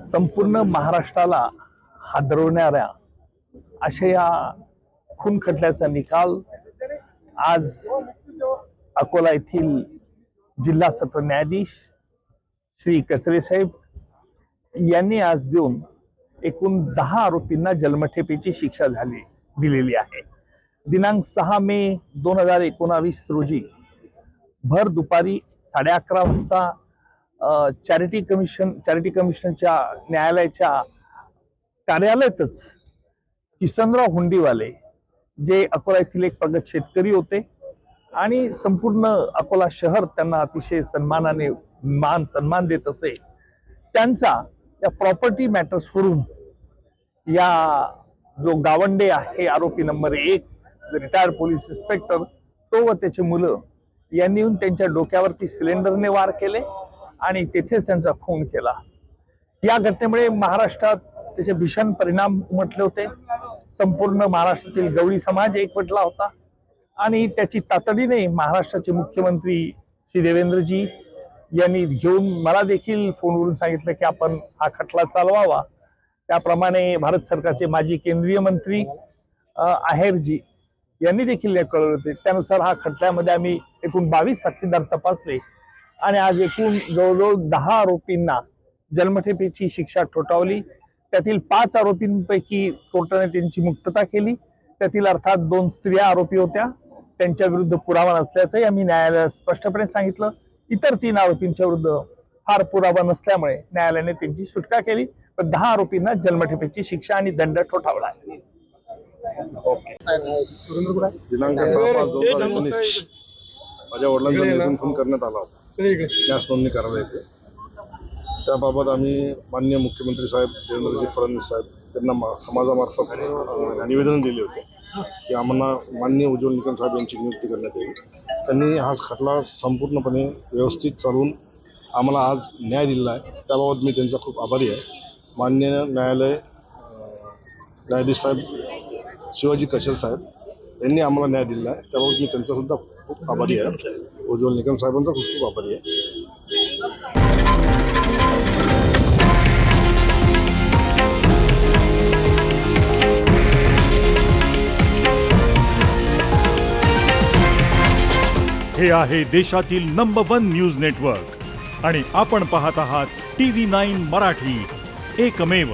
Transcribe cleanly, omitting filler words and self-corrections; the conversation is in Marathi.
संपूर्ण महाराष्ट्राला हादरवणाऱ्या अशा या खून खटल्याचा निकाल आज अकोला येथील जिल्हा सत्र न्यायाधीश श्री कचरे साहेब यांनी आज देऊन एकूण 10 आरोपींना जन्मठेपेची शिक्षा दिलेली आहे। दिनांक 6 मे 2019 रोजी भर दुपारी 11:30 वाजता चॅरिटी कमिशनच्या न्यायालयाच्या कार्यालयातच किसनराव हुंडीवाले जे अकोला येथील एक प्रगत शेतकरी होते आणि संपूर्ण अकोला शहर त्यांना अतिशय सन्मान देत असे, त्यांचा या प्रॉपर्टी मॅटर्स वरून या जो गावंडे आहे आरोपी नंबर 1 रिटायर्ड पोलीस इन्स्पेक्टर तो व त्याचे मुलं यांनी येऊन त्यांच्या डोक्यावरती सिलेंडरने वार केले आणि तेथेच त्यांचा खून केला। या घटनेमुळे महाराष्ट्रात त्याचे भीषण परिणाम उमटले होते। संपूर्ण महाराष्ट्रातील गवळी समाज एकवटला होता आणि त्याची तातडीने महाराष्ट्राचे मुख्यमंत्री श्री देवेंद्रजी यांनी घेऊन मला देखील फोनवरून सांगितलं की आपण हा खटला चालवावा। त्याप्रमाणे भारत सरकारचे माजी केंद्रीय मंत्री आहेरजी यांनी देखील कळवले होते। त्यानुसार हा खटल्यामध्ये आम्ही एकूण 22 साक्षीदार तपासले आणि आज एकूण जवळजवळ 10 आरोपींना जन्मठेपेची शिक्षा ठोठावली। त्यातील 5 आरोपींपैकी कोर्टाने त्यांची मुक्तता केली। त्यातील अर्थात 2 स्त्रिया आरोपी होत्या, त्यांच्या विरुद्ध पुरावा नसल्याचंही आम्ही न्यायालयाला स्पष्टपणे सांगितलं। इतर 3 आरोपींच्या विरुद्ध फार पुरावा नसल्यामुळे न्यायालयाने त्यांची सुटका केली, पण 10 आरोपींना जन्मठेपेची शिक्षा आणि दंड ठोठावला आहे। दिनांक 6/5/2019 माझ्या वडिलांचा निर्गुण खून करण्यात आला होता। न्यास नोंदणी करायला येते त्याबाबत आम्ही माननीय मुख्यमंत्री साहेब देवेंद्रजी फडणवीस साहेब यांना समाजामार्फत निवेदन दिले होते की आम्हाला माननीय उज्ज्वल निकम साहेब यांची नियुक्ती करण्यात यावी। त्यांनी हा खटला संपूर्णपणे व्यवस्थित चालवून आम्हाला आज न्याय दिलेला आहे, त्याबाबत मी त्यांचा खूप आभारी आहे। माननीय न्यायाधीश साहेब शिवाजी कचरे साहेब यांनी आम्हाला न्याय दिलेला आहे, त्याबाबत मी त्यांचा सुद्धा खूप आभारी आहे। उज्ज्वल निकम साहेबांचा खूप खूप आभारी आहे। हे आहे देशातील नंबर 1 न्यूज नेटवर्क आणि आपण पाहत आहात TV9 मराठी, एकमेव।